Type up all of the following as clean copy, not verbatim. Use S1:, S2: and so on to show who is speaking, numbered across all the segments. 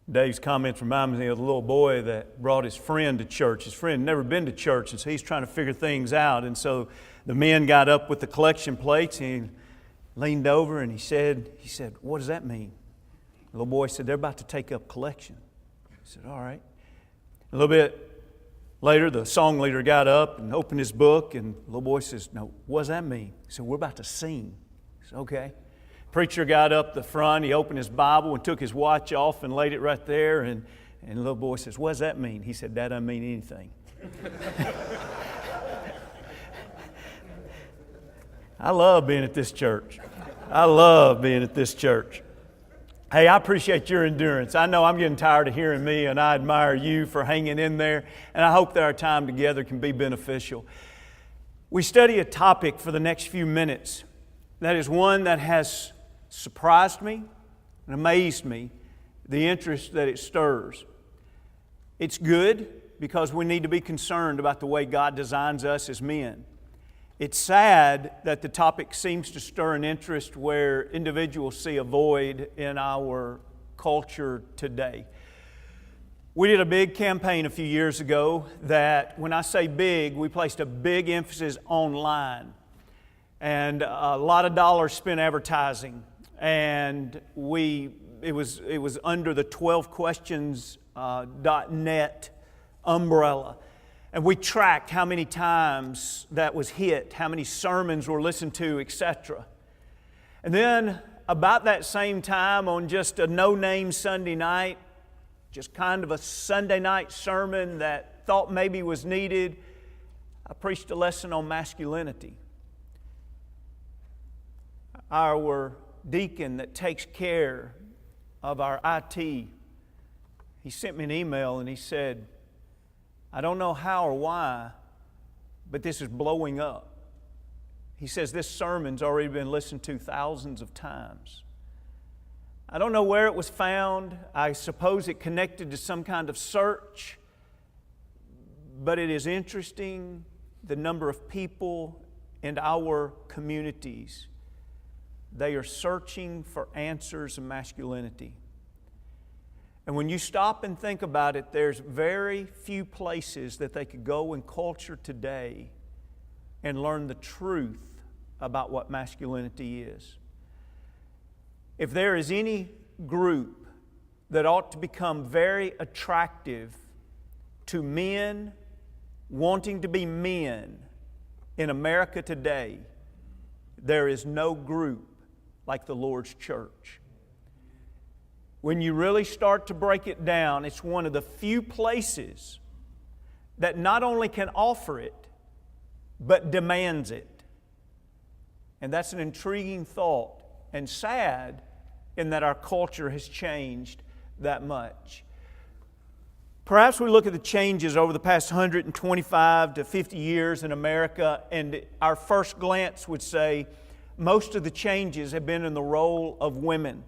S1: Dave's comments remind me of the little boy that brought his friend to church. His friend had never been to church, and so he's trying to figure things out. And so the men got up with the collection plates, and he leaned over and he said, "What does that mean?" The little boy said, "They're about to take up collection." He said, "All right." A little bit later, the song leader got up and opened his book, and the little boy says, "No, what does that mean?" He said, "We're about to sing." He said, "Okay." Preacher got up the front, he opened his Bible and took his watch off and laid it right there, and the little boy says, "What does that mean?" He said, "That doesn't mean anything." I love being at this church. I love being at this church. Hey, I appreciate your endurance. I know I'm getting tired of hearing me, and I admire you for hanging in there, and I hope that our time together can be beneficial. We study a topic for the next few minutes that is one that has surprised me and amazed me, the interest that it stirs. It's good because we need to be concerned about the way God designs us as men. It's sad that the topic seems to stir an interest where individuals see a void in our culture today. We did a big campaign a few years ago that, when I say big, we placed a big emphasis online. And a lot of dollars spent advertising. And it was under the 12questions.net umbrella. And we tracked how many times that was hit, how many sermons were listened to, etc. And then about that same time, on just a no-name Sunday night, just kind of a Sunday night sermon that thought maybe was needed, I preached a lesson on masculinity. Our deacon that takes care of our IT, he sent me an email and he said, "I don't know how or why, but this is blowing up." He says this sermon's already been listened to thousands of times. I don't know where it was found. I suppose it connected to some kind of search, but it is interesting the number of people in our communities. They are searching for answers in masculinity. And when you stop and think about it, there's very few places that they could go in culture today and learn the truth about what masculinity is. If there is any group that ought to become very attractive to men wanting to be men in America today, there is no group like the Lord's church. When you really start to break it down, it's one of the few places that not only can offer it, but demands it. And that's an intriguing thought, and sad in that our culture has changed that much. Perhaps we look at the changes over the past 125 to 50 years in America, and our first glance would say most of the changes have been in the role of women.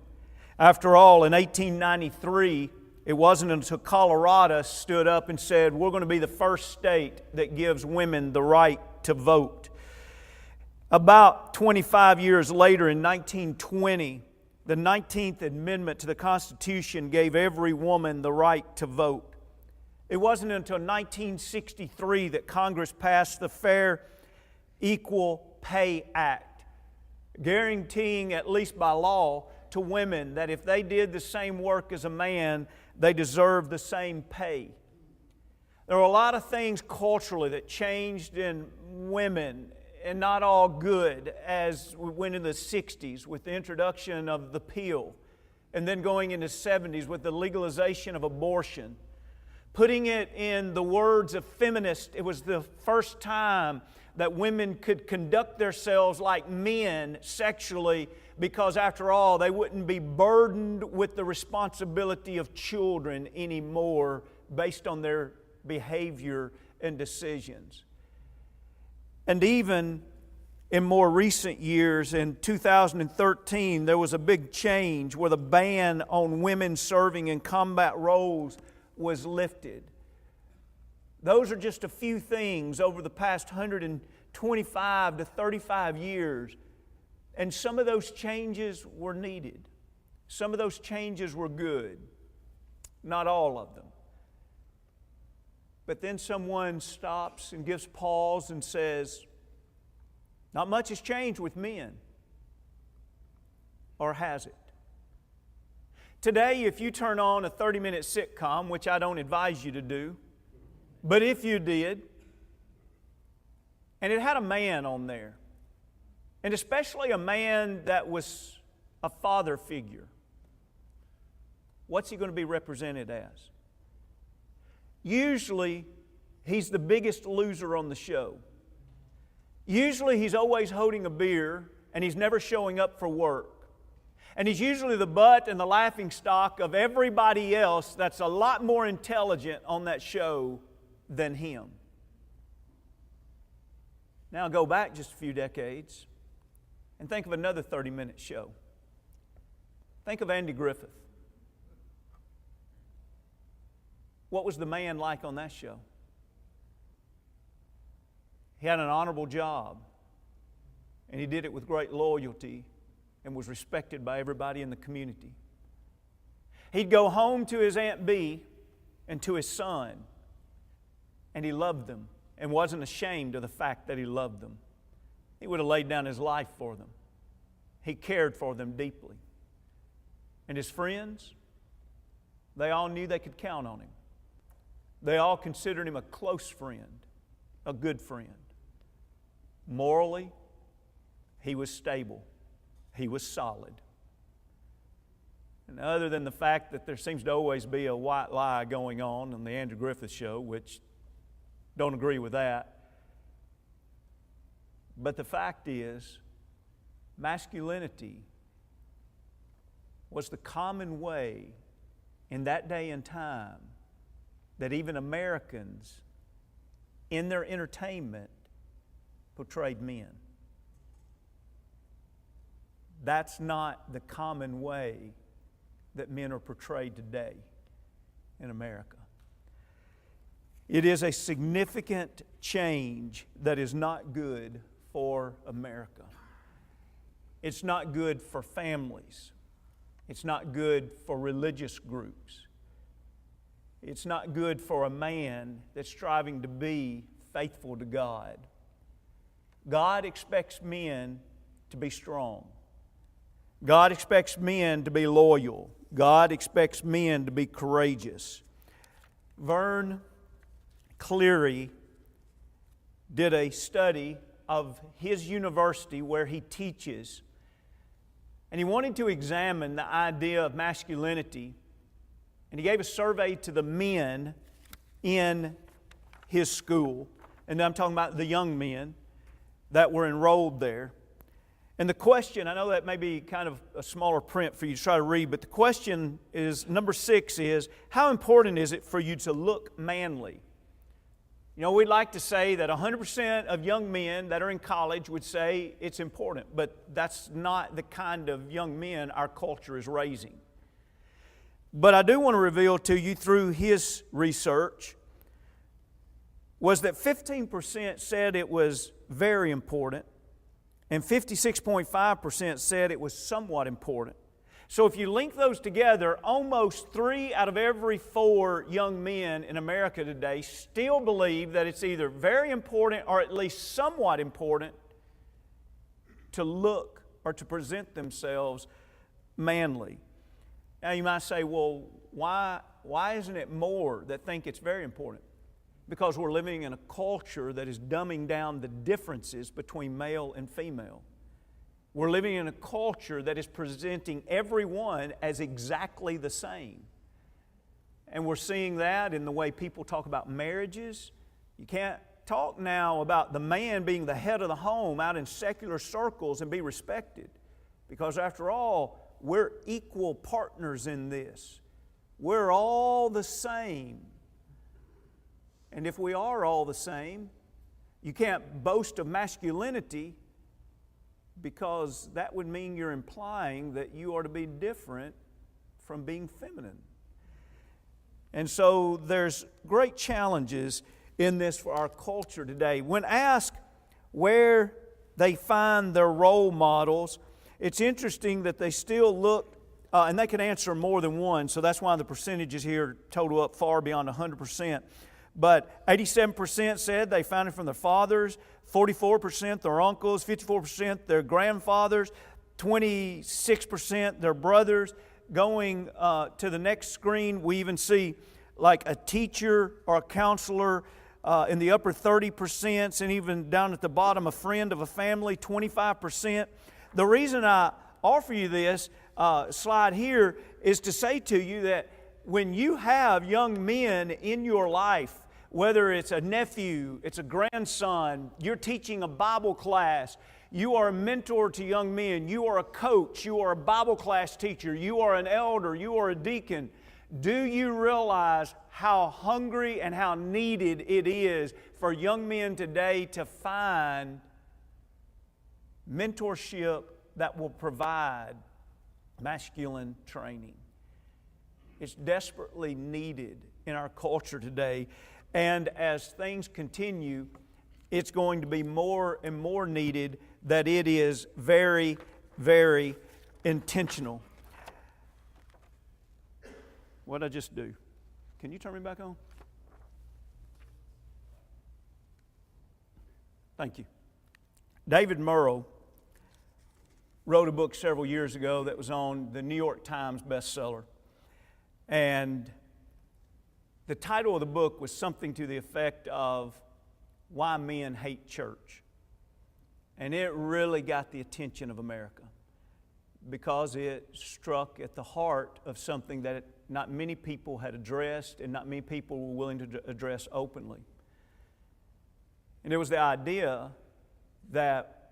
S1: After all, in 1893, it wasn't until Colorado stood up and said, "We're going to be the first state that gives women the right to vote." About 25 years later, in 1920, the 19th Amendment to the Constitution gave every woman the right to vote. It wasn't until 1963 that Congress passed the Fair Equal Pay Act, guaranteeing, at least by law, to women that if they did the same work as a man, they deserved the same pay. There were a lot of things culturally that changed in women, and not all good, as we went into the 60s with the introduction of the pill, and then going into the 70s with the legalization of abortion. Putting it in the words of feminists, it was the first time that women could conduct themselves like men sexually, because after all, they wouldn't be burdened with the responsibility of children anymore based on their behavior and decisions. And even in more recent years, in 2013, there was a big change where the ban on women serving in combat roles was lifted. Those are just a few things over the past 125 to 35 years. And some of those changes were needed. Some of those changes were good. not all of them. But then someone stops and gives pause and says, not much has changed with men. Or has it? Today, if you turn on a 30-minute sitcom, which I don't advise you to do, but if you did, and it had a man on there, and especially a man that was a father figure, what's he going to be represented as? Usually, he's the biggest loser on the show. Usually, he's always holding a beer, and he's never showing up for work. And he's usually the butt and the laughing stock of everybody else that's a lot more intelligent on that show than him. Now go back just a few decades and think of another 30-minute show. Think of Andy Griffith. What was the man like on that show? He had an honorable job, and he did it with great loyalty and was respected by everybody in the community. He'd go home to his Aunt Bee and to his son, and he loved them and wasn't ashamed of the fact that he loved them. He would have laid down his life for them. He cared for them deeply. And his friends, they all knew they could count on him. They all considered him a close friend, a good friend. Morally, he was stable. He was solid. And other than the fact that there seems to always be a white lie going on the Andrew Griffith Show, which don't agree with that, but the fact is, masculinity was the common way in that day and time that even Americans, in their entertainment, portrayed men. That's not the common way that men are portrayed today in America. It is a significant change that is not good for America. It's not good for families. It's not good for religious groups. It's not good for a man that's striving to be faithful to God. God expects men to be strong. God expects men to be loyal. God expects men to be courageous. Vern Cleary did a study of his university where he teaches, and he wanted to examine the idea of masculinity, and he gave a survey to the men in his school, and I'm talking about the young men that were enrolled there. And the question, I know that may be kind of a smaller print for you to try to read, but the question is, number 6 is, how important is it for you to look manly? You know, we'd like to say that 100% of young men that are in college would say it's important, but that's not the kind of young men our culture is raising. But I do want to reveal to you through his research was that 15% said it was very important, and 56.5% said it was somewhat important. So if you link those together, almost 3 out of every 4 young men in America today still believe that it's either very important or at least somewhat important to look or to present themselves manly. Now you might say, well, why isn't it more that think it's very important? Because we're living in a culture that is dumbing down the differences between male and female. We're living in a culture that is presenting everyone as exactly the same. And we're seeing that in the way people talk about marriages. You can't talk now about the man being the head of the home out in secular circles and be respected. Because after all, we're equal partners in this. We're all the same. And if we are all the same, you can't boast of masculinity because that would mean you're implying that you are to be different from being feminine. And so there's great challenges in this for our culture today. When asked where they find their role models, it's interesting that they still look and they can answer more than one, so that's why the percentages here total up far beyond 100%. But 87% said they found it from their fathers, 44% their uncles, 54% their grandfathers, 26% their brothers. Going to the next screen, we even see like a teacher or a counselor in the upper 30%, and even down at the bottom, a friend of a family, 25%. The reason I offer you this slide here is to say to you that when you have young men in your life, whether it's a nephew, it's a grandson, you're teaching a Bible class, you are a mentor to young men, you are a coach, you are a Bible class teacher, you are an elder, you are a deacon, do you realize how hungry and how needed it is for young men today to find mentorship that will provide masculine training? It's desperately needed in our culture today. And as things continue, it's going to be more and more needed that it is very, very intentional. What did I just do? Can you turn me back on? Thank you. David Murrow wrote a book several years ago that was on the New York Times bestseller. And the title of the book was something to the effect of Why Men Hate Church. And it really got the attention of America because it struck at the heart of something that not many people had addressed and not many people were willing to address openly. And it was the idea that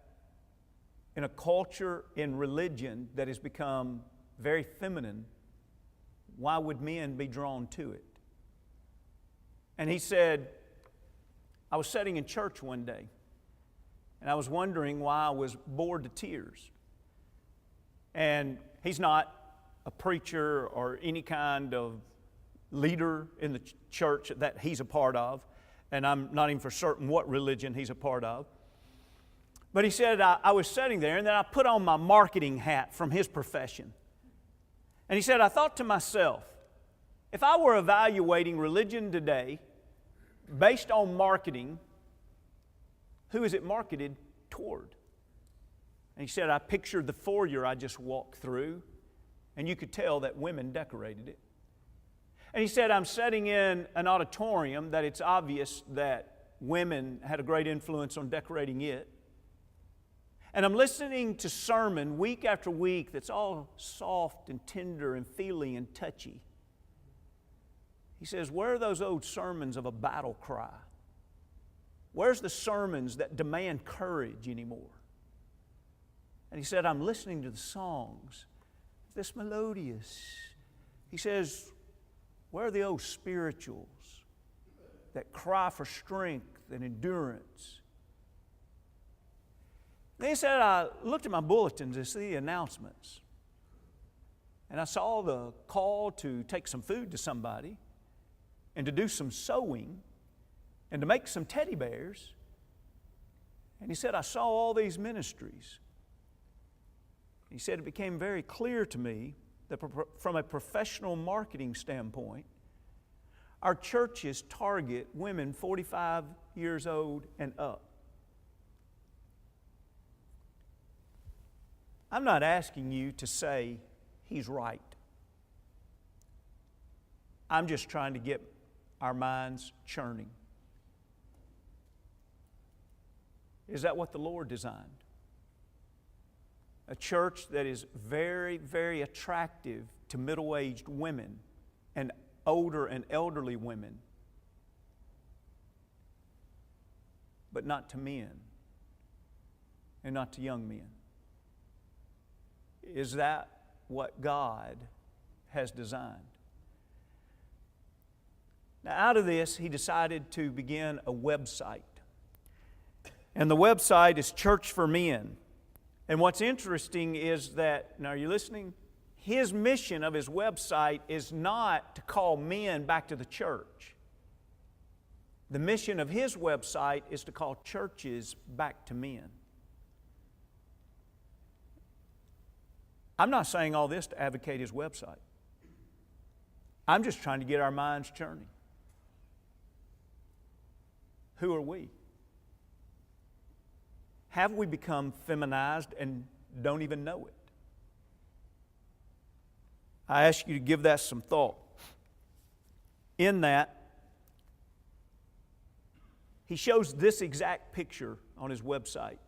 S1: in a culture in religion that has become very feminine, why would men be drawn to it? And he said, I was sitting in church one day, and I was wondering why I was bored to tears. And he's not a preacher or any kind of leader in the church that he's a part of, and I'm not even for certain what religion he's a part of. But he said, I was sitting there, and then I put on my marketing hat from his profession. And he said, I thought to myself, if I were evaluating religion today based on marketing, who is it marketed toward? And he said, I pictured the foyer I just walked through, and you could tell that women decorated it. And he said, I'm sitting in an auditorium that it's obvious that women had a great influence on decorating it. And I'm listening to sermon week after week that's all soft and tender and feely and touchy. He says, where are those old sermons of a battle cry? Where's the sermons that demand courage anymore? And he said, I'm listening to the songs, this melodious. He says, where are the old spirituals that cry for strength and endurance? Then he said, I looked at my bulletins to see the announcements. And I saw the call to take some food to somebody and to do some sewing and to make some teddy bears. And he said, I saw all these ministries. He said, it became very clear to me that from a professional marketing standpoint, our churches target women 45 years old and up. I'm not asking you to say he's right. I'm just trying to get our minds churning. Is that what the Lord designed? A church that is very, very attractive to middle-aged women and older and elderly women, but not to men and not to young men. Is that what God has designed? Now, out of this, he decided to begin a website. And the website is Church for Men. And what's interesting is that, now are you listening? His mission of his website is not to call men back to the church. The mission of his website is to call churches back to men. I'm not saying all this to advocate his website. I'm just trying to get our minds churning. Who are we? Have we become feminized and don't even know it? I ask you to give that some thought. In that, he shows this exact picture on his website.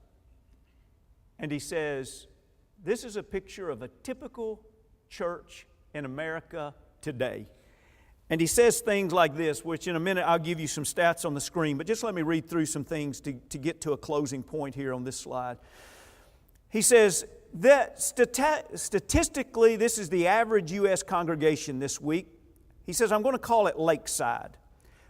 S1: And he says, this is a picture of a typical church in America today. And he says things like this, which in a minute I'll give you some stats on the screen, but just let me read through some things to get to a closing point here on this slide. He says that statistically, this is the average U.S. congregation this week. He says, I'm going to call it Lakeside.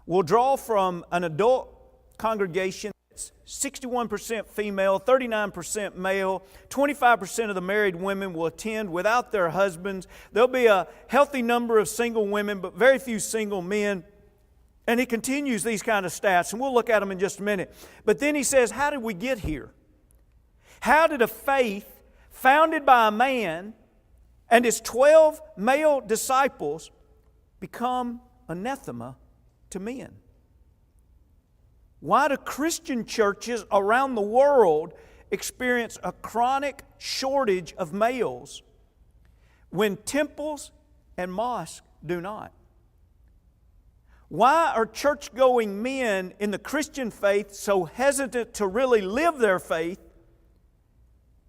S1: We'll draw from an adult congregation that's 61% female, 39% male, 25% of the married women will attend without their husbands. There'll be a healthy number of single women, but very few single men. And he continues these kind of stats, and we'll look at them in just a minute. But then he says, how did we get here? How did a faith founded by a man and his 12 male disciples become anathema to men? Why do Christian churches around the world experience a chronic shortage of males when temples and mosques do not? Why are church-going men in the Christian faith so hesitant to really live their faith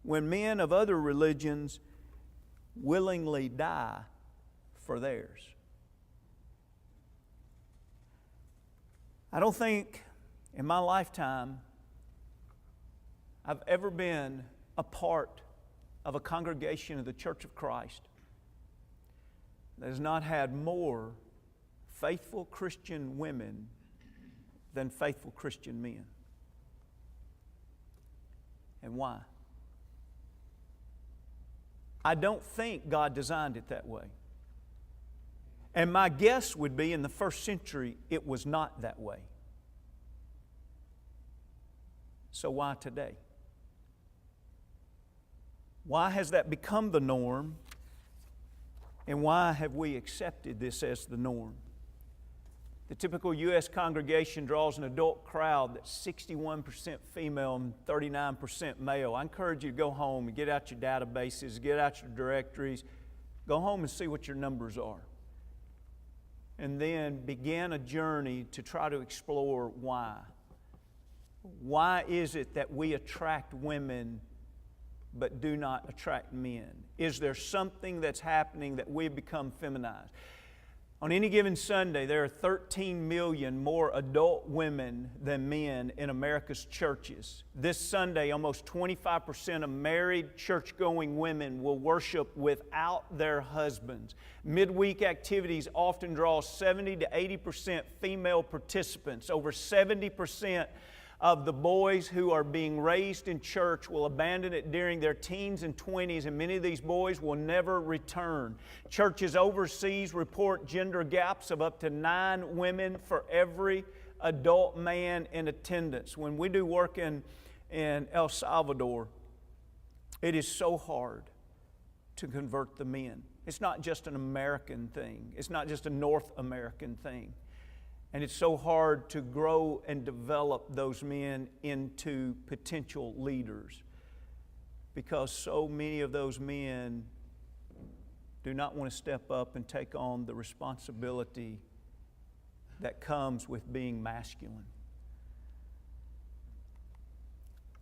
S1: when men of other religions willingly die for theirs? I don't think in my lifetime I've ever been a part of a congregation of the Church of Christ that has not had more faithful Christian women than faithful Christian men. And why? I don't think God designed it that way. And my guess would be in the first century it was not that way. So why today? Why has that become the norm? And why have we accepted this as the norm? The typical U.S. congregation draws an adult crowd that's 61% female and 39% male. I encourage you to go home and get out your databases, get out your directories, go home and see what your numbers are. And then begin a journey to try to explore why. Why is it that we attract women but do not attract men? Is there something that's happening that we've become feminized? On any given Sunday, there are 13 million more adult women than men in America's churches. This Sunday, almost 25% of married church-going women will worship without their husbands. Midweek activities often draw 70 to 80% female participants. Over 70% of the boys who are being raised in church will abandon it during their teens and 20s, and many of these boys will never return. Churches overseas report gender gaps of up to 9 women for every adult man in attendance. When we do work in El Salvador, it is so hard to convert the men. It's not just an American thing. It's not just a North American thing. And it's so hard to grow and develop those men into potential leaders because so many of those men do not want to step up and take on the responsibility that comes with being masculine.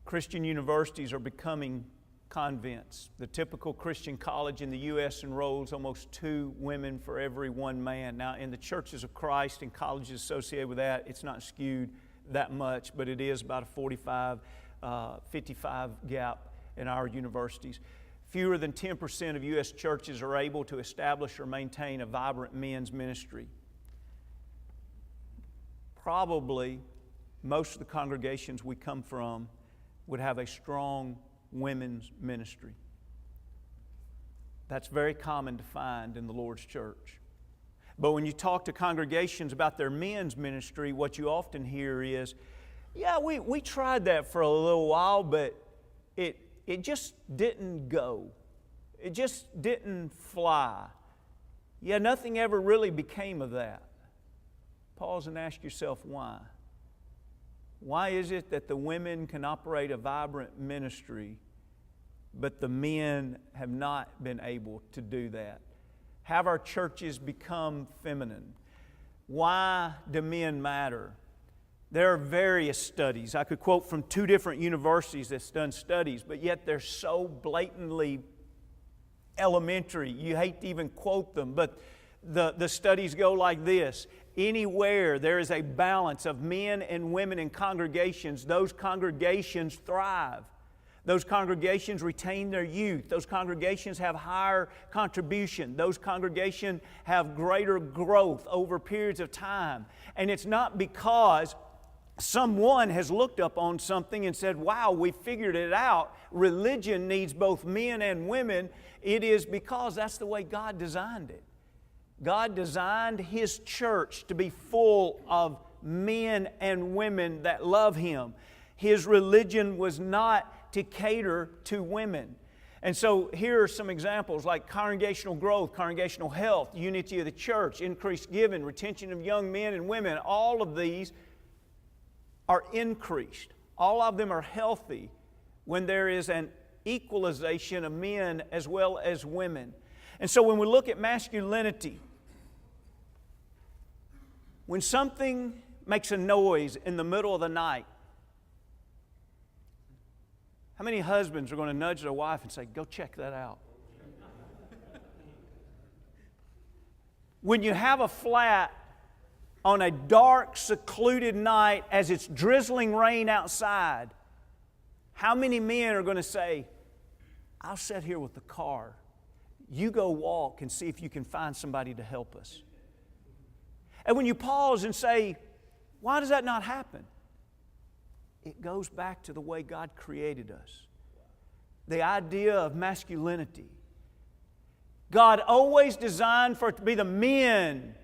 S1: Christian universities are becoming convents. The typical Christian college in the U.S. enrolls almost 2 women for every 1 man. Now, in the churches of Christ and colleges associated with that, it's not skewed that much, but it is about a 55 gap in our universities. Fewer than 10% of U.S. churches are able to establish or maintain a vibrant men's ministry. Probably most of the congregations we come from would have a strong women's ministry. That's very common to find in the Lord's church. But when you talk to congregations about their men's ministry, what you often hear is, yeah, we tried that for a little while, but it just didn't go. It just didn't fly. Yeah, nothing ever really became of that. Pause and ask yourself why. Why is it that the women can operate a vibrant ministry, but the men have not been able to do that? Have our churches become feminine? Why do men matter? There are various studies. I could quote from 2 different universities that's done studies, but yet they're so blatantly elementary. You hate to even quote them, but the studies go like this. Anywhere there is a balance of men and women in congregations, those congregations thrive. Those congregations retain their youth. Those congregations have higher contribution. Those congregations have greater growth over periods of time. And it's not because someone has looked up on something and said, wow, we figured it out. Religion needs both men and women. It is because that's the way God designed it. God designed His church to be full of men and women that love Him. His religion was not to cater to women. And so here are some examples like congregational growth, congregational health, unity of the church, increased giving, retention of young men and women. All of these are increased. All of them are healthy when there is an equalization of men as well as women. And so when we look at masculinity, when something makes a noise in the middle of the night, how many husbands are going to nudge their wife and say, go check that out? When you have a flat on a dark, secluded night as it's drizzling rain outside, how many men are going to say, I'll sit here with the car. You go walk and see if you can find somebody to help us. And when you pause and say, why does that not happen? It goes back to the way God created us. The idea of masculinity. God always designed for it to be the men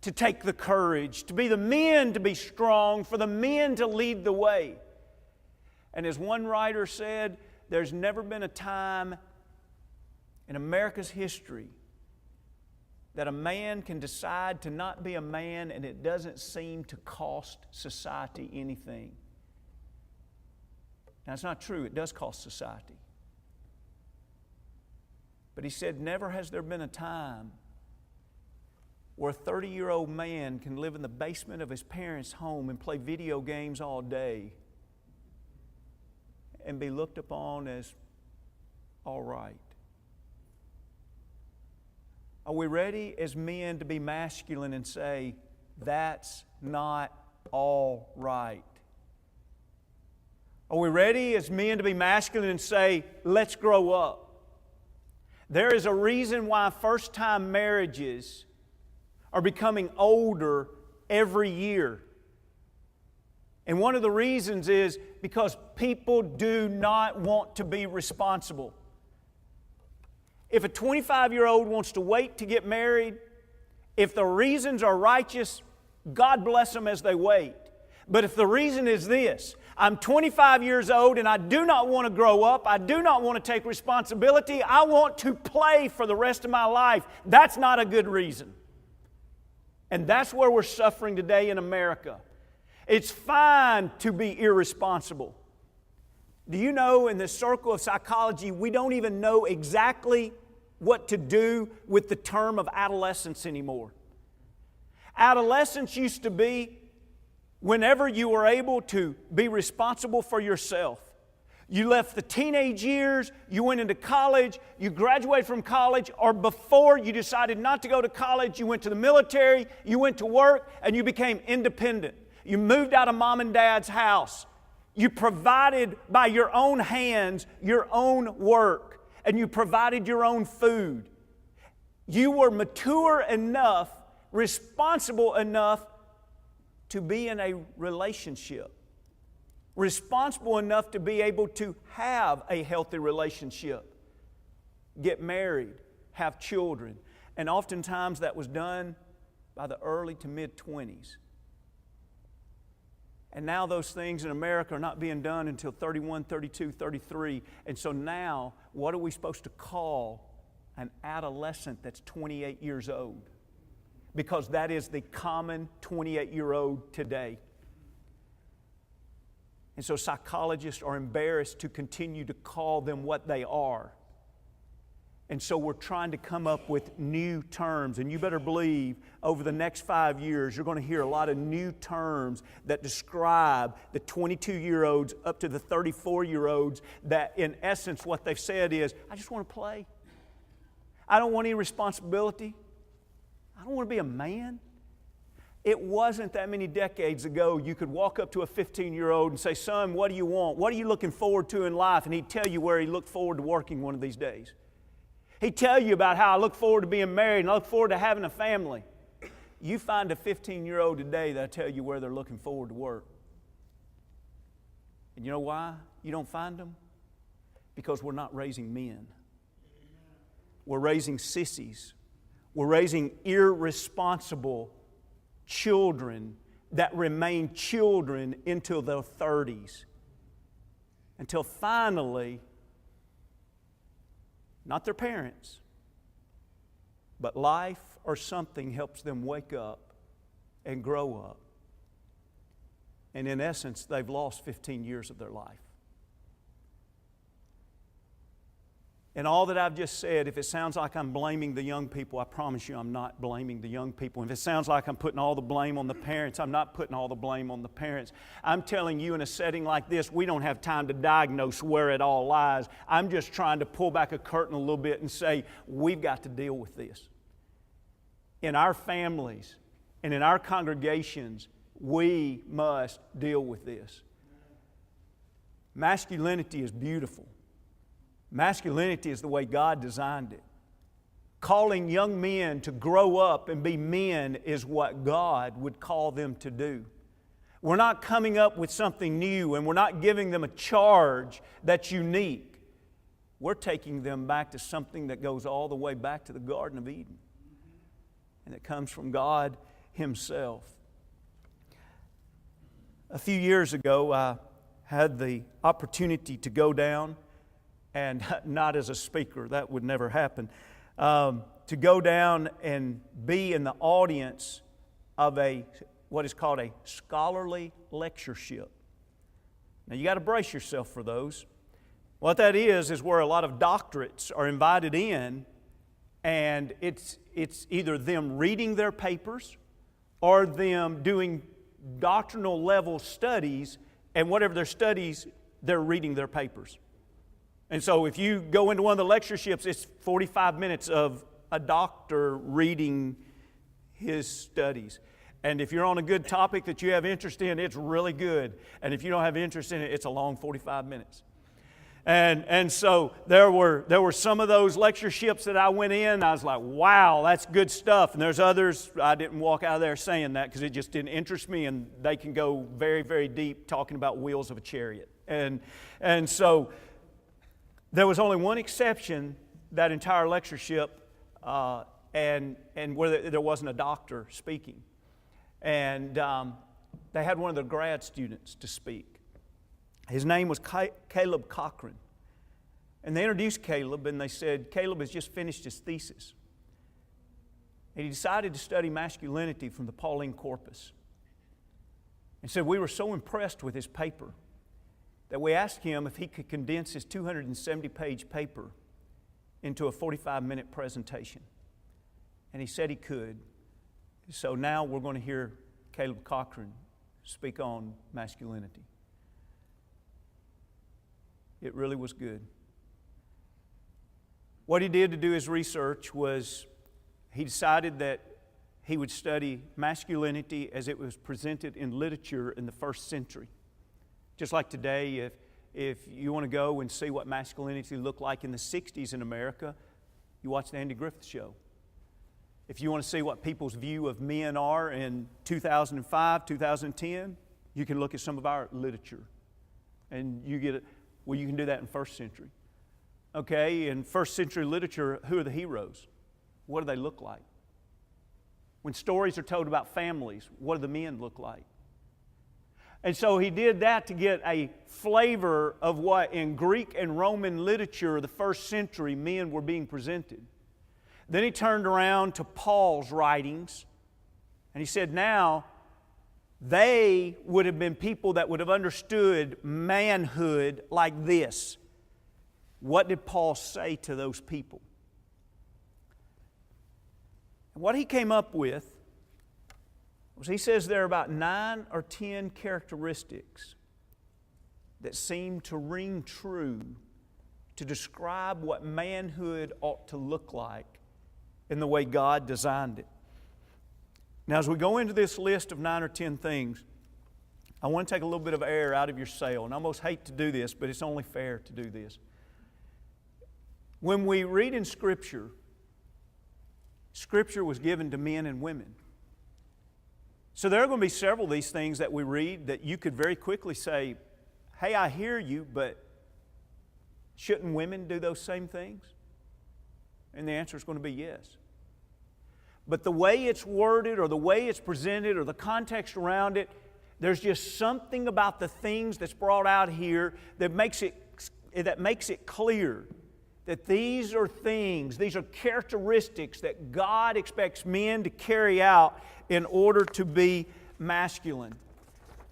S1: to take the courage, to be the men to be strong, for the men to lead the way. And as one writer said, there's never been a time in America's history that a man can decide to not be a man and it doesn't seem to cost society anything. Now, it's not true. It does cost society. But he said, never has there been a time where a 30-year-old man can live in the basement of his parents' home and play video games all day and be looked upon as all right. Are we ready as men to be masculine and say, that's not all right? Are we ready as men to be masculine and say, let's grow up? There is a reason why first-time marriages are becoming older every year. And one of the reasons is because people do not want to be responsible. If a 25-year-old wants to wait to get married, if the reasons are righteous, God bless them as they wait. But if the reason is this, I'm 25 years old and I do not want to grow up, I do not want to take responsibility, I want to play for the rest of my life, that's not a good reason. And that's where we're suffering today in America. It's fine to be irresponsible. Do you know, in the circle of psychology, we don't even know exactly what to do with the term of adolescence anymore. Adolescence used to be whenever you were able to be responsible for yourself. You left the teenage years, you went into college, you graduated from college, or before you decided not to go to college, you went to the military, you went to work, and you became independent. You moved out of mom and dad's house. You provided by your own hands your own work, and you provided your own food. You were mature enough, responsible enough to be in a relationship. Responsible enough to be able to have a healthy relationship. Get married, have children. And oftentimes that was done by the early to mid-20s. And now those things in America are not being done until 31, 32, 33. And so now, what are we supposed to call an adolescent that's 28 years old? Because that is the common 28-year-old today. And so psychologists are embarrassed to continue to call them what they are. And so we're trying to come up with new terms. And you better believe over the next 5 years, you're going to hear a lot of new terms that describe the 22-year-olds up to the 34-year-olds that in essence what they've said is, I just want to play. I don't want any responsibility. I don't want to be a man. It wasn't that many decades ago you could walk up to a 15-year-old and say, son, what do you want? What are you looking forward to in life? And he'd tell you where he looked forward to working one of these days. He'd tell you about how I look forward to being married and I look forward to having a family. You find a 15-year-old today that'll tell you where they're looking forward to work. And you know why you don't find them? Because we're not raising men. We're raising sissies. We're raising irresponsible children that remain children until their 30s. Until finally, not their parents, but life or something helps them wake up and grow up. And in essence, they've lost 15 years of their life. And all that I've just said, if it sounds like I'm blaming the young people, I promise you I'm not blaming the young people. If it sounds like I'm putting all the blame on the parents, I'm not putting all the blame on the parents. I'm telling you in a setting like this, we don't have time to diagnose where it all lies. I'm just trying to pull back a curtain a little bit and say, we've got to deal with this. In our families and in our congregations, we must deal with this. Masculinity is beautiful. Masculinity is the way God designed it. Calling young men to grow up and be men is what God would call them to do. We're not coming up with something new and we're not giving them a charge that's unique. We're taking them back to something that goes all the way back to the Garden of Eden. And it comes from God Himself. A few years ago, I had the opportunity to go down, and not as a speaker, that would never happen, to go down and be in the audience of what is called a scholarly lectureship. Now you got to brace yourself for those. What that is where a lot of doctorates are invited in, and it's either them reading their papers or them doing doctrinal level studies, and whatever their studies, they're reading their papers. And so if you go into one of the lectureships, it's 45 minutes of a doctor reading his studies. And if you're on a good topic that you have interest in, it's really good. And if you don't have interest in it, it's a long 45 minutes. And so there were some of those lectureships that I went in, I was like, wow, that's good stuff. And there's others, I didn't walk out of there saying that because it just didn't interest me, and they can go very, very deep talking about wheels of a chariot. And so there was only one exception, that entire lectureship, and where there wasn't a doctor speaking. And they had one of the grad students to speak. His name was Caleb Cochran. And they introduced Caleb, and they said, Caleb has just finished his thesis. And he decided to study masculinity from the Pauline corpus. And said, we were so impressed with his paper that we asked him if he could condense his 270-page paper into a 45-minute presentation. And he said he could. So now we're going to hear Caleb Cochran speak on masculinity. It really was good. What he did to do his research was he decided that he would study masculinity as it was presented in literature in the first century. Just like today, if you want to go and see what masculinity looked like in the 60s in America, you watch the Andy Griffith Show. If you want to see what people's view of men are in 2005, 2010, you can look at some of our literature. And you get it. Well, you can do that in first century. Okay, in first century literature, who are the heroes? What do they look like? When stories are told about families, what do the men look like? And so he did that to get a flavor of what in Greek and Roman literature of the first century men were being presented. Then he turned around to Paul's writings and he said, now they would have been people that would have understood manhood like this. What did Paul say to those people? And what he came up with was, he says there are about 9 or 10 characteristics that seem to ring true to describe what manhood ought to look like in the way God designed it. Now, as we go into this list of 9 or 10 things, I want to take a little bit of air out of your sail. And I almost hate to do this, but it's only fair to do this. When we read in Scripture, Scripture was given to men and women. So there are going to be several of these things that we read that you could very quickly say, hey, I hear you, but shouldn't women do those same things? And the answer is going to be yes. But the way it's worded or the way it's presented or the context around it, there's just something about the things that's brought out here that makes it clear that these are things, these are characteristics that God expects men to carry out in order to be masculine.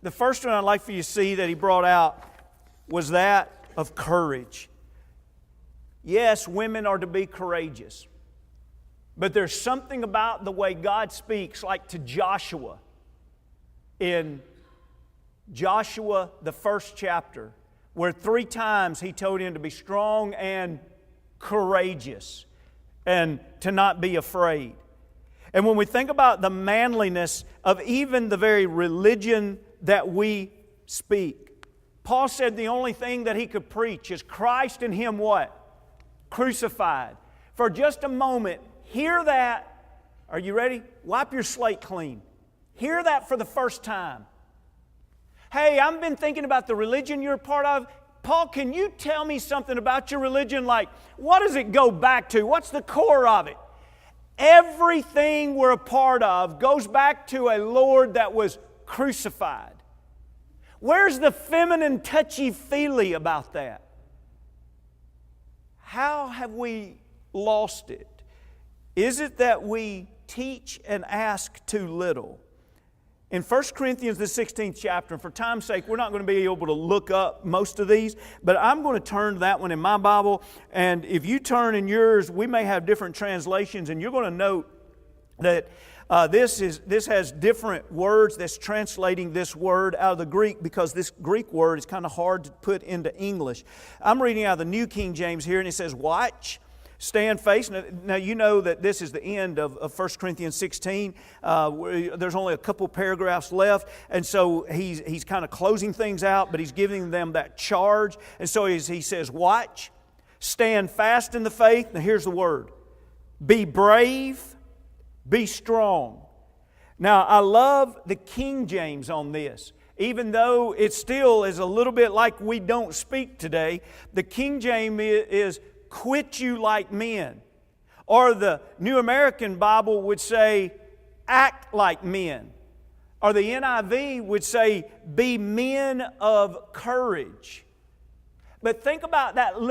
S1: The first one I'd like for you to see that he brought out was that of courage. Yes, women are to be courageous. But there's something about the way God speaks, like to Joshua. In Joshua, the first chapter, where 3 times he told him to be strong and courageous and to not be afraid. And when we think about the manliness of even the very religion that we speak, Paul said the only thing that he could preach is Christ and Him what? Crucified. For just a moment, hear that. Are you ready? Wipe your slate clean. Hear that for the first time. Hey, I've been thinking about the religion you're a part of. Paul, can you tell me something about your religion? Like, what does it go back to? What's the core of it? Everything we're a part of goes back to a Lord that was crucified. Where's the feminine touchy-feely about that? How have we lost it? Is it that we teach and ask too little? In 1 Corinthians, the 16th chapter, and for time's sake, we're not going to be able to look up most of these, but I'm going to turn to that one in my Bible, and if you turn in yours, we may have different translations, and you're going to note that this has different words that's translating this word out of the Greek, because this Greek word is kind of hard to put into English. I'm reading out of the New King James here, and it says, watch, stand face. Now you know that this is the end of 1 Corinthians 16. There's only a couple paragraphs left, and so he's kind of closing things out, but he's giving them that charge. And so he says, watch, stand fast in the faith. Now here's the word. Be brave, be strong. Now I love the King James on this. Even though it still is a little bit like we don't speak today, the King James is quit you like men. Or the New American Bible would say, act like men. Or the NIV would say, be men of courage. But think about that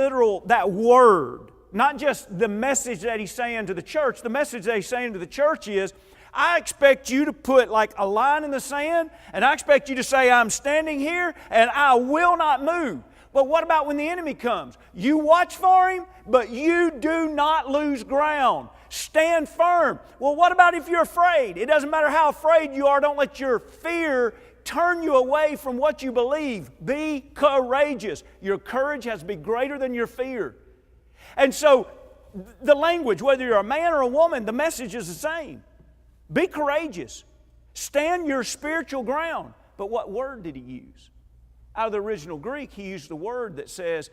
S1: word, not just the message that he's saying to the church. The message that he's saying to the church is, I expect you to put like a line in the sand, and I expect you to say, I'm standing here and I will not move. But what about when the enemy comes? You watch for him, but you do not lose ground. Stand firm. Well, what about if you're afraid? It doesn't matter how afraid you are. Don't let your fear turn you away from what you believe. Be courageous. Your courage has to be greater than your fear. And so the language, whether you're a man or a woman, the message is the same. Be courageous. Stand your spiritual ground. But what word did he use? Out of the original Greek, he used the word that says,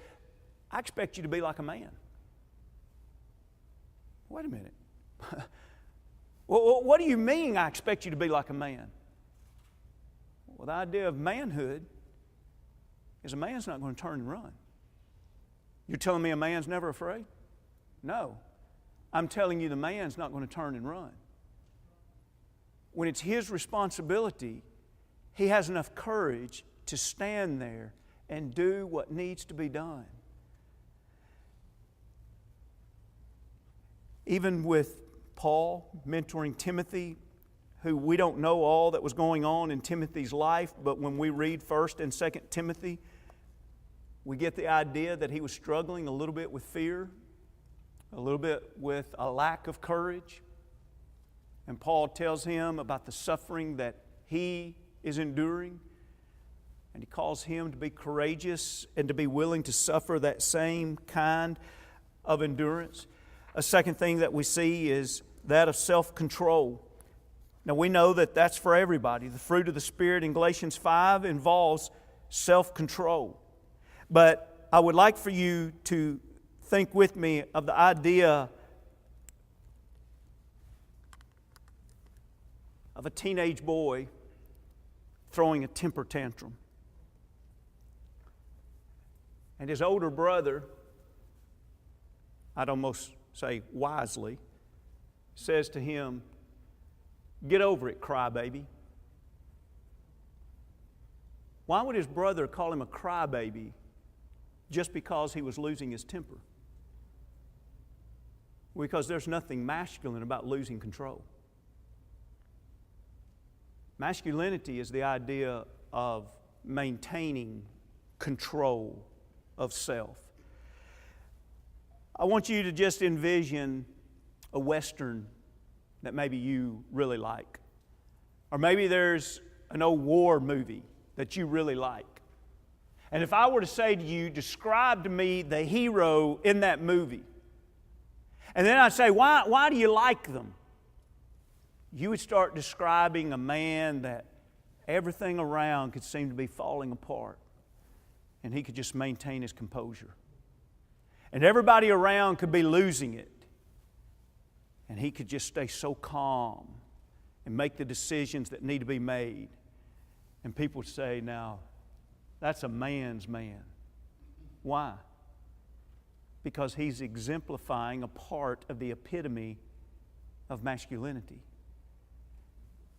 S1: I expect you to be like a man. Wait a minute. Well, what do you mean I expect you to be like a man? Well, the idea of manhood is a man's not going to turn and run. You're telling me a man's never afraid? No. I'm telling you the man's not going to turn and run. When it's his responsibility, he has enough courage to stand there and do what needs to be done. Even with Paul mentoring Timothy, who we don't know all that was going on in Timothy's life, but when we read 1st and 2nd Timothy, we get the idea that he was struggling a little bit with fear, a little bit with a lack of courage. And Paul tells him about the suffering that he is enduring. And he calls him to be courageous and to be willing to suffer that same kind of endurance. A second thing that we see is that of self-control. Now we know that that's for everybody. The fruit of the Spirit in Galatians 5 involves self-control. But I would like for you to think with me of the idea of a teenage boy throwing a temper tantrum. And his older brother, I'd almost say wisely, says to him, "Get over it, crybaby." Why would his brother call him a crybaby just because he was losing his temper? Because there's nothing masculine about losing control. Masculinity is the idea of maintaining control of self. I want you to just envision a Western that maybe you really like. Or maybe there's an old war movie that you really like. And if I were to say to you, describe to me the hero in that movie, and then I'd say, why do you like them? You would start describing a man that everything around could seem to be falling apart, and he could just maintain his composure. And everybody around could be losing it, and he could just stay so calm and make the decisions that need to be made. And people would say, now, that's a man's man. Why? Because he's exemplifying a part of the epitome of masculinity.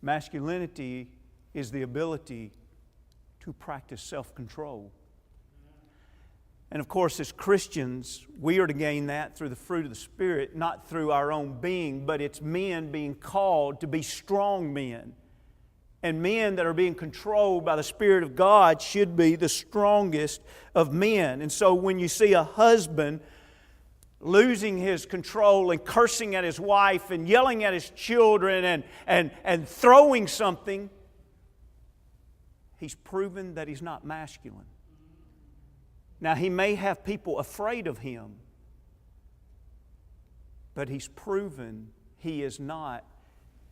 S1: Masculinity is the ability to practice self-control. And of course, as Christians, we are to gain that through the fruit of the Spirit, not through our own being, but it's men being called to be strong men. And men that are being controlled by the Spirit of God should be the strongest of men. And so when you see a husband losing his control and cursing at his wife and yelling at his children and throwing something, he's proven that he's not masculine. Now, he may have people afraid of him, but he's proven he is not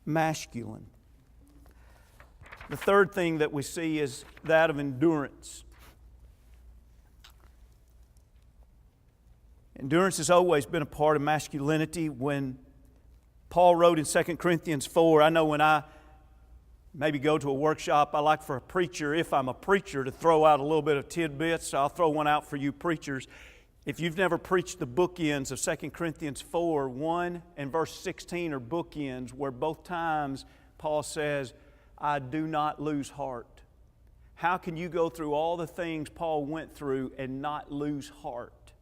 S1: masculine. The third thing that we see is that of endurance. Endurance has always been a part of masculinity. When Paul wrote in 2 Corinthians 4, I know when I maybe go to a workshop, I like for a preacher, if I'm a preacher, to throw out a little bit of tidbits. So I'll throw one out for you preachers. If you've never preached the bookends of 2 Corinthians 4, 1 and verse 16 are bookends where both times Paul says, I do not lose heart. How can you go through all the things Paul went through and not lose heart?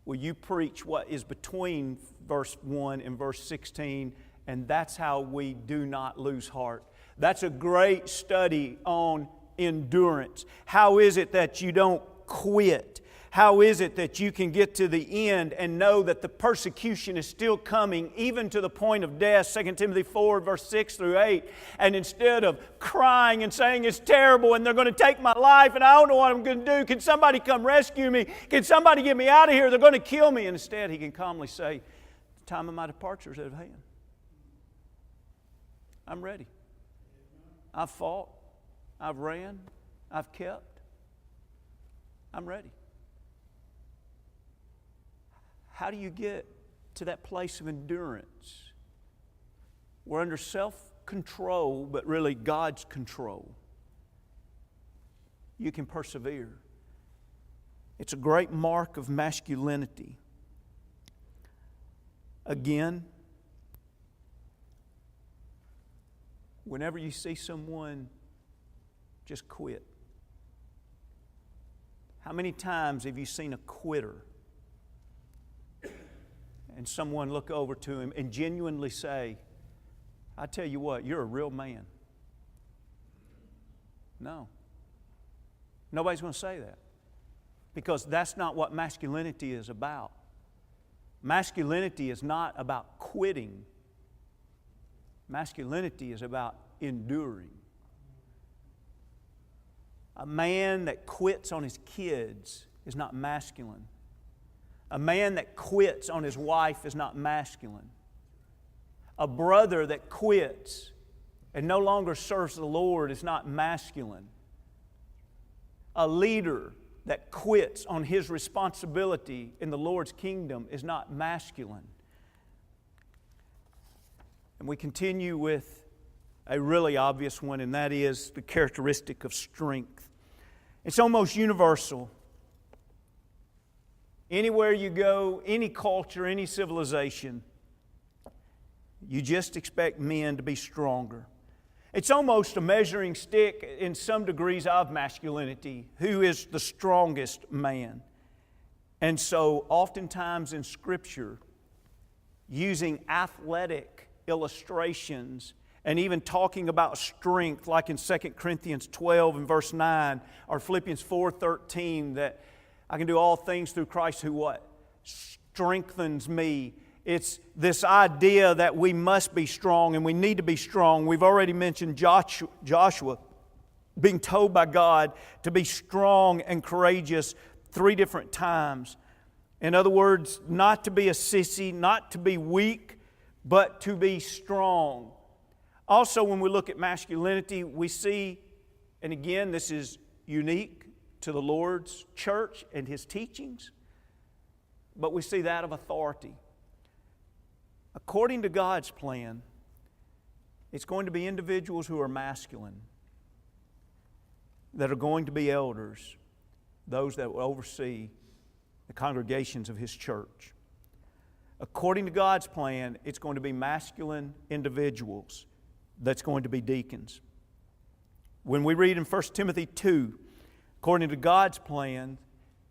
S1: Well, you preach what is between verse 1 and verse 16, and that's how we do not lose heart. That's a great study on endurance. How is it that you don't quit? How is it that you can get to the end and know that the persecution is still coming, even to the point of death? 2 Timothy 4, verse 6 through 8. And instead of crying and saying it's terrible and they're going to take my life and I don't know what I'm going to do, can somebody come rescue me? Can somebody get me out of here? They're going to kill me. And instead, he can calmly say, the time of my departure is at hand. I'm ready. I've fought. I've ran. I've kept. I'm ready. How do you get to that place of endurance? We're under self-control, but really God's control. You can persevere. It's a great mark of masculinity. Again, whenever you see someone just quit. How many times have you seen a quitter and someone look over to him and genuinely say, I tell you what, you're a real man? No. Nobody's going to say that, because that's not what masculinity is about. Masculinity is not about quitting. Masculinity is about enduring. A man that quits on his kids is not masculine. A man that quits on his wife is not masculine. A brother that quits and no longer serves the Lord is not masculine. A leader that quits on his responsibility in the Lord's kingdom is not masculine. And we continue with a really obvious one, and that is the characteristic of strength. It's almost universal. Anywhere you go, any culture, any civilization, you just expect men to be stronger. It's almost a measuring stick in some degrees of masculinity. Who is the strongest man? And so oftentimes in Scripture, using athletic illustrations and even talking about strength, like in 2 Corinthians 12 and verse 9, or Philippians 4:13, that I can do all things through Christ who what? Strengthens me. It's this idea that we must be strong and we need to be strong. We've already mentioned Joshua being told by God to be strong and courageous 3 different times. In other words, not to be a sissy, not to be weak, but to be strong. Also, when we look at masculinity, we see, and again, this is unique to the Lord's church and His teachings, but we see that of authority. According to God's plan, it's going to be individuals who are masculine that are going to be elders, those that will oversee the congregations of His church. According to God's plan, it's going to be masculine individuals that's going to be deacons. When we read in 1 Timothy 2, according to God's plan,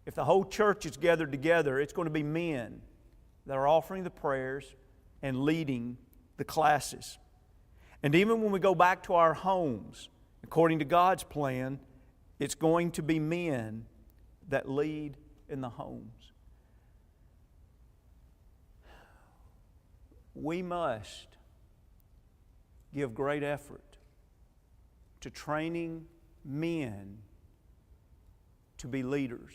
S1: if the whole church is gathered together, it's going to be men that are offering the prayers and leading the classes. And even when we go back to our homes, according to God's plan, it's going to be men that lead in the homes. We must give great effort to training men to be leaders,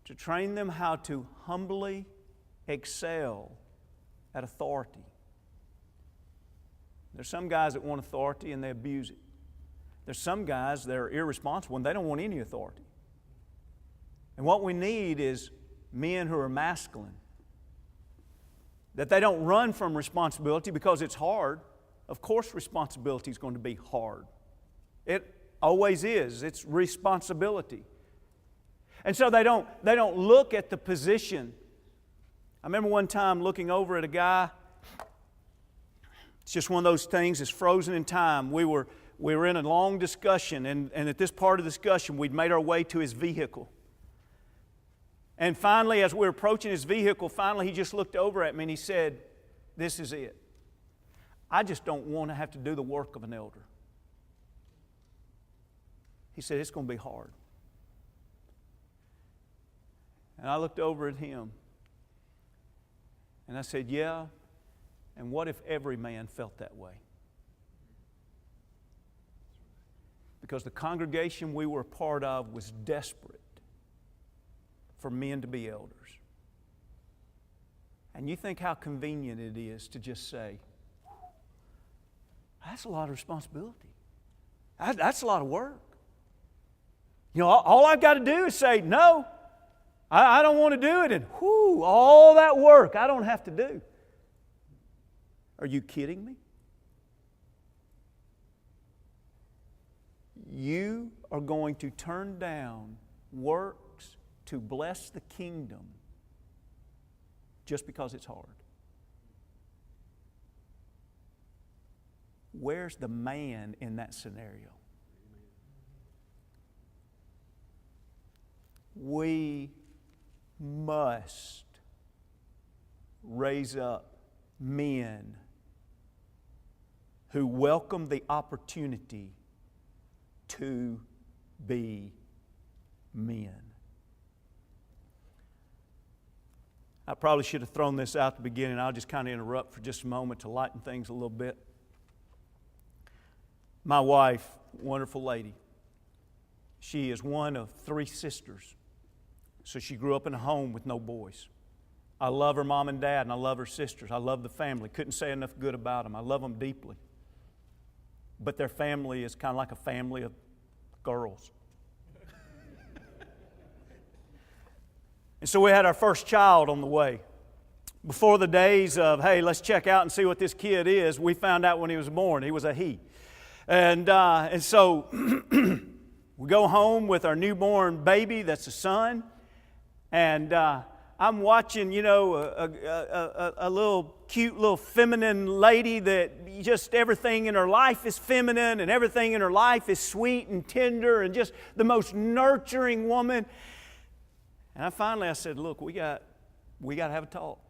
S1: to train them how to humbly excel at authority. There's some guys that want authority and they abuse it. There's some guys that are irresponsible and they don't want any authority. And what we need is men who are masculine, that they don't run from responsibility because it's hard. Of course responsibility is going to be hard. It always is. It's responsibility. And so they don't look at the position. I remember one time looking over at a guy. It's just one of those things that's frozen in time. We were in a long discussion, and at this part of the discussion, we'd made our way to his vehicle. And finally, as we were approaching his vehicle, finally he just looked over at me and he said, "This is it. I just don't want to have to do the work of an elder." He said, "It's going to be hard." And I looked over at him and I said, "Yeah, and what if every man felt that way?" Because the congregation we were a part of was desperate for men to be elders. And you think how convenient it is to just say, "That's a lot of responsibility. That's a lot of work." You know, all I've got to do is say, "No, I don't want to do it," and whoo, all that work I don't have to do. Are you kidding me? You are going to turn down works to bless the kingdom just because it's hard. where's the man in that scenario? We must raise up men who welcome the opportunity to be men. I probably should have thrown this out at the beginning. I'll just kind of interrupt for just a moment to lighten things a little bit. My wife, wonderful lady, she is one of 3 sisters. So she grew up in a home with no boys. I love her mom and dad, and I love her sisters. I love the family. Couldn't say enough good about them. I love them deeply. But their family is kind of like a family of girls. And so we had our first child on the way. Before the days of, hey, let's check out and see what this kid is, we found out when he was born. He was a he. And so we go home with our newborn baby that's a son. And I'm watching, a little cute little feminine lady that just everything in her life is feminine and everything in her life is sweet and tender and just the most nurturing woman. And I said, look, we got to have a talk.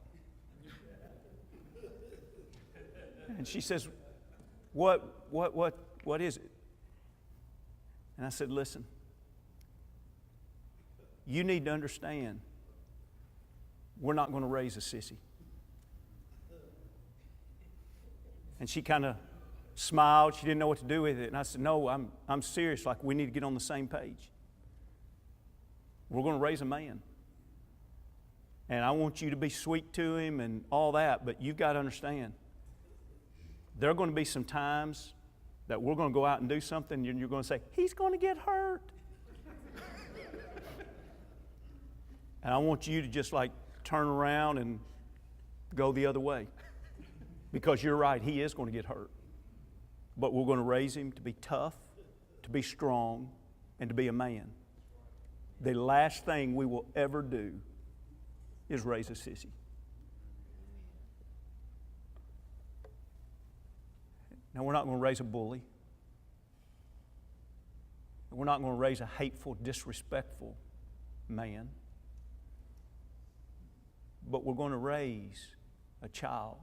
S1: And she says, what is it? And I said, listen, you need to understand, we're not going to raise a sissy. And she kind of smiled. She didn't know what to do with it. And I said, no, I'm serious. Like, we need to get on the same page. We're going to raise a man. And I want you to be sweet to him and all that, but you've got to understand, there are going to be some times that we're going to go out and do something and you're going to say, he's going to get hurt. And I want you to just like turn around and go the other way. Because you're right, he is going to get hurt. But we're going to raise him to be tough, to be strong, and to be a man. The last thing we will ever do is raise a sissy. Now, we're not going to raise a bully. We're not going to raise a hateful, disrespectful man. But we're going to raise a child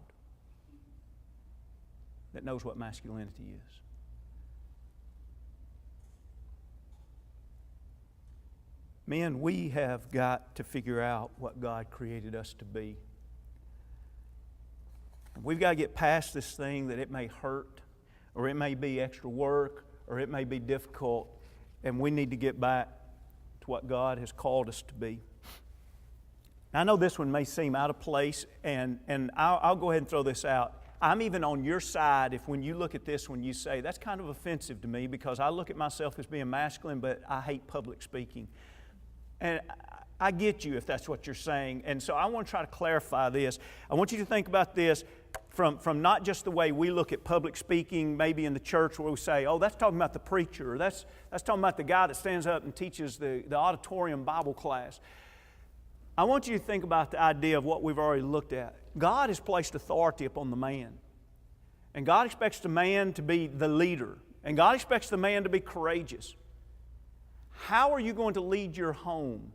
S1: that knows what masculinity is. Men, we have got to figure out what God created us to be. We've got to get past this thing that it may hurt, or it may be extra work, or it may be difficult, and we need to get back to what God has called us to be. Now, I know this one may seem out of place, and I'll go ahead and throw this out. I'm even on your side if when you look at this one you say, that's kind of offensive to me because I look at myself as being masculine, but I hate public speaking. And I get you if that's what you're saying. And so I want to try to clarify this. I want you to think about this from not just the way we look at public speaking, maybe in the church where we say, oh, that's talking about the preacher, or that's talking about the guy that stands up and teaches the auditorium Bible class. I want you to think about the idea of what we've already looked at. God has placed authority upon the man. And God expects the man to be the leader. And God expects the man to be courageous. How are you going to lead your home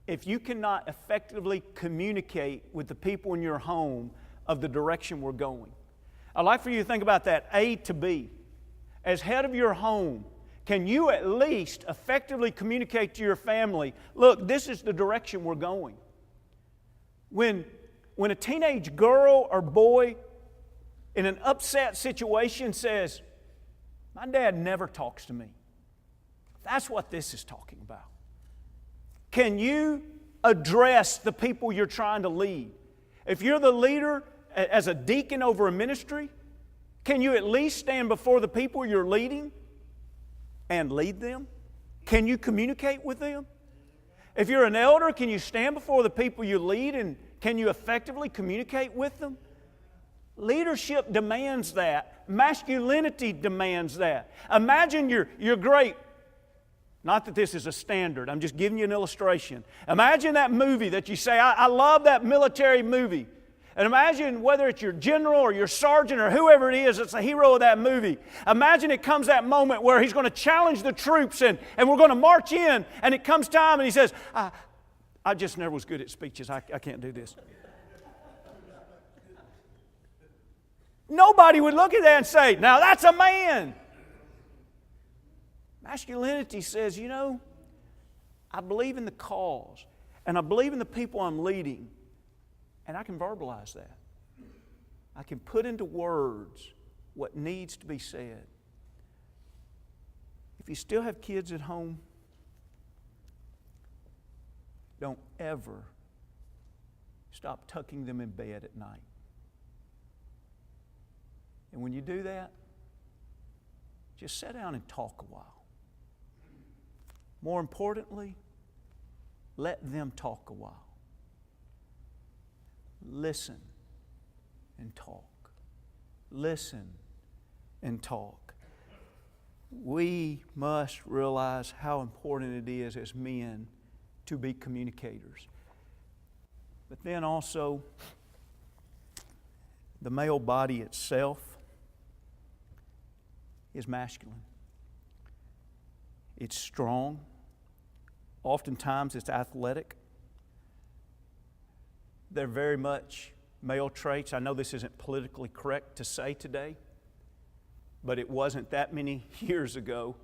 S1: if you cannot effectively communicate with the people in your home of the direction we're going? I'd like for you to think about that, A to B. As head of your home, can you at least effectively communicate to your family, look, this is the direction we're going? When a teenage girl or boy in an upset situation says, my dad never talks to me. That's what this is talking about. Can you address the people you're trying to lead? If you're the leader as a deacon over a ministry, can you at least stand before the people you're leading and lead them? Can you communicate with them? If you're an elder, can you stand before the people you lead and can you effectively communicate with them? Leadership demands that. Masculinity demands that. Imagine you're great. Not that this is a standard. I'm just giving you an illustration. Imagine that movie that you say, I love that military movie. And imagine whether it's your general or your sergeant or whoever it is that's the hero of that movie. Imagine it comes that moment where he's going to challenge the troops and we're going to march in, and it comes time and he says, I just never was good at speeches. I can't do this. Nobody would look at that and say, now that's a man. Masculinity says, I believe in the cause, and I believe in the people I'm leading, and I can verbalize that. I can put into words what needs to be said. If you still have kids at home, don't ever stop tucking them in bed at night. And when you do that, just sit down and talk a while. More importantly, let them talk a while. Listen and talk. Listen and talk. We must realize how important it is as men to be communicators. But then also, the male body itself is masculine. It's strong. Oftentimes it's athletic. They're very much male traits. I know this isn't politically correct to say today, but it wasn't that many years ago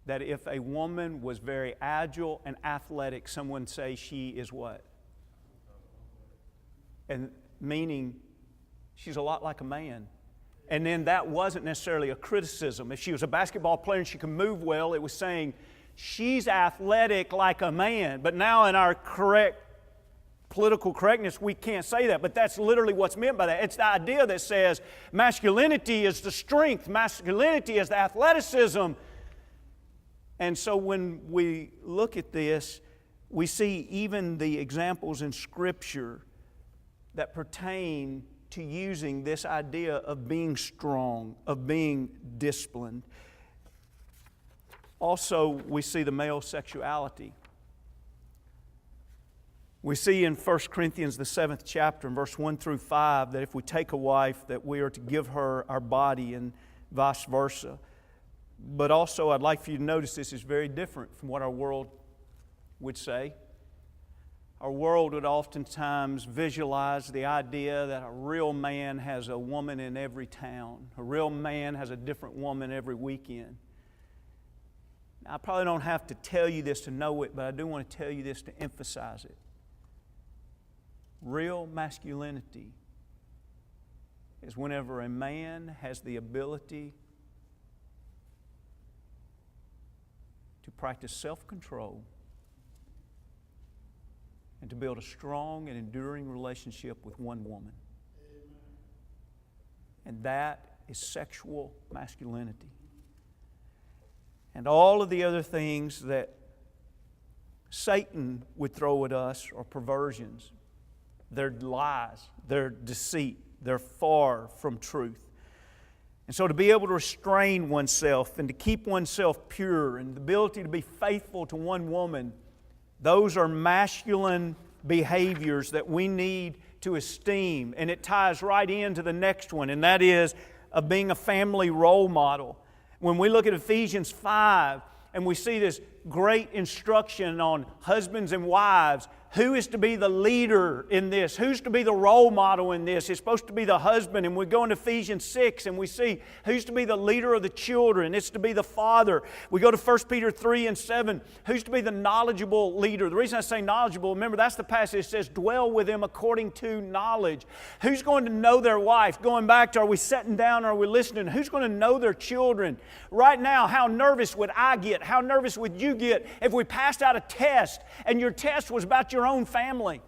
S1: that if a woman was very agile and athletic, someone would say she is what? And meaning she's a lot like a man. And then that wasn't necessarily a criticism. If she was a basketball player and she could move well, it was saying she's athletic like a man. But now in our correct political correctness, we can't say that. But that's literally what's meant by that. It's the idea that says masculinity is the strength, masculinity is the athleticism. And so when we look at this, we see even the examples in Scripture that pertain to using this idea of being strong, of being disciplined. Also, we see the male sexuality. We see in 1 Corinthians, the 7th chapter, in verse 1 through 5, that if we take a wife, that we are to give her our body and vice versa. But also, I'd like for you to notice this is very different from what our world would say. Our world would oftentimes visualize the idea that a real man has a woman in every town. A real man has a different woman every weekend. Now, I probably don't have to tell you this to know it, but I do want to tell you this to emphasize it. Real masculinity is whenever a man has the ability to practice self-control and to build a strong and enduring relationship with one woman. And that is sexual masculinity. And all of the other things that Satan would throw at us are perversions. They're lies. They're deceit. They're far from truth. And so to be able to restrain oneself and to keep oneself pure and the ability to be faithful to one woman, those are masculine behaviors that we need to esteem. And it ties right into the next one, and that is of being a family role model. When we look at Ephesians 5 and we see this great instruction on husbands and wives, who is to be the leader in this? Who's to be the role model in this? It's supposed to be the husband. And we go into Ephesians 6 and we see who's to be the leader of the children. It's to be the father. We go to 1 Peter 3 and 7. Who's to be the knowledgeable leader? The reason I say knowledgeable, remember that's the passage that says, dwell with them according to knowledge. Who's going to know their wife? Going back to, are we sitting down or are we listening? Who's going to know their children? Right now, how nervous would I get? How nervous would you get if we passed out a test and your test was about your own family?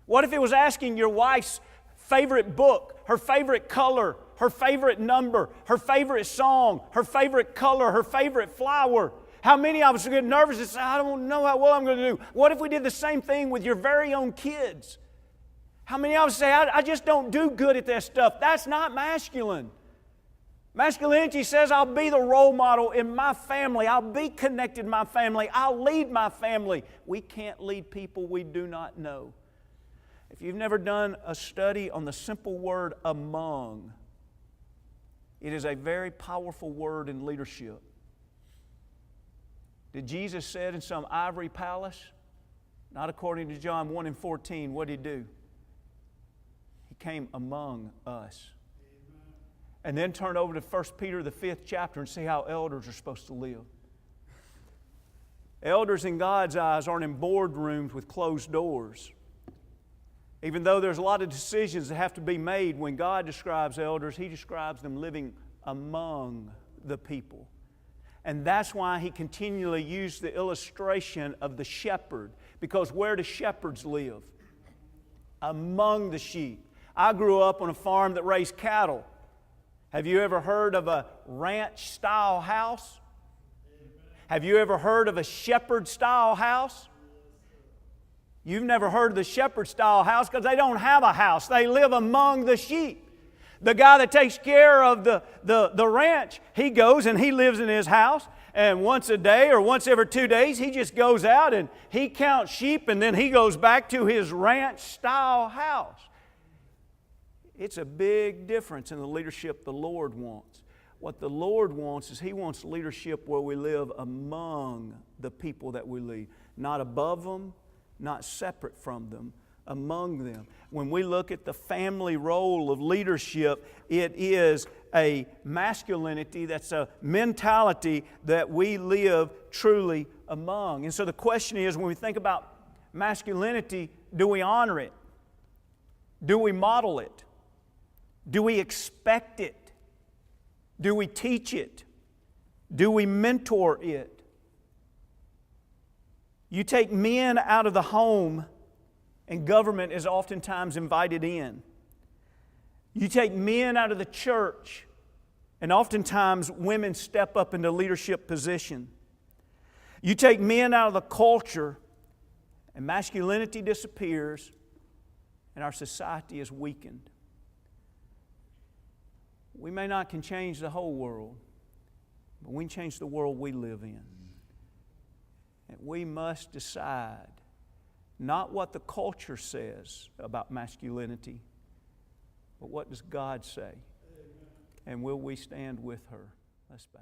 S1: What if it was asking your wife's favorite book, her favorite color, her favorite number, her favorite song, her favorite color, her favorite flower? How many of us would get nervous and say, I don't know how well I'm going to do? What if we did the same thing with your very own kids? How many of us say, I just don't do good at that stuff? That's not masculine. Masculinity says, I'll be the role model in my family. I'll be connected to my family. I'll lead my family. We can't lead people we do not know. If you've never done a study on the simple word among, it is a very powerful word in leadership. Did Jesus sit in some ivory palace? Not according to John 1:14. What did He do? He came among us. And then turn over to 1 Peter, the 5th chapter, and see how elders are supposed to live. Elders in God's eyes aren't in boardrooms with closed doors. Even though there's a lot of decisions that have to be made, when God describes elders, He describes them living among the people. And that's why He continually used the illustration of the shepherd. Because where do shepherds live? Among the sheep. I grew up on a farm that raised cattle. Have you ever heard of a ranch-style house? Have you ever heard of a shepherd-style house? You've never heard of the shepherd-style house because they don't have a house. They live among the sheep. The guy that takes care of the ranch, he goes and he lives in his house. And once a day or once every 2 days, he just goes out and he counts sheep and then he goes back to his ranch-style house. It's a big difference in the leadership the Lord wants. What the Lord wants is He wants leadership where we live among the people that we lead. Not above them, not separate from them, among them. When we look at the family role of leadership, it is a masculinity, that's a mentality that we live truly among. And so the question is, when we think about masculinity, do we honor it? Do we model it? Do we expect it? Do we teach it? Do we mentor it? You take men out of the home, and government is oftentimes invited in. You take men out of the church, and oftentimes women step up into leadership position. You take men out of the culture, and masculinity disappears, and our society is weakened. We may not can change the whole world, but we can change the world we live in. And we must decide not what the culture says about masculinity, but what does God say? And will we stand with her? Let's bow.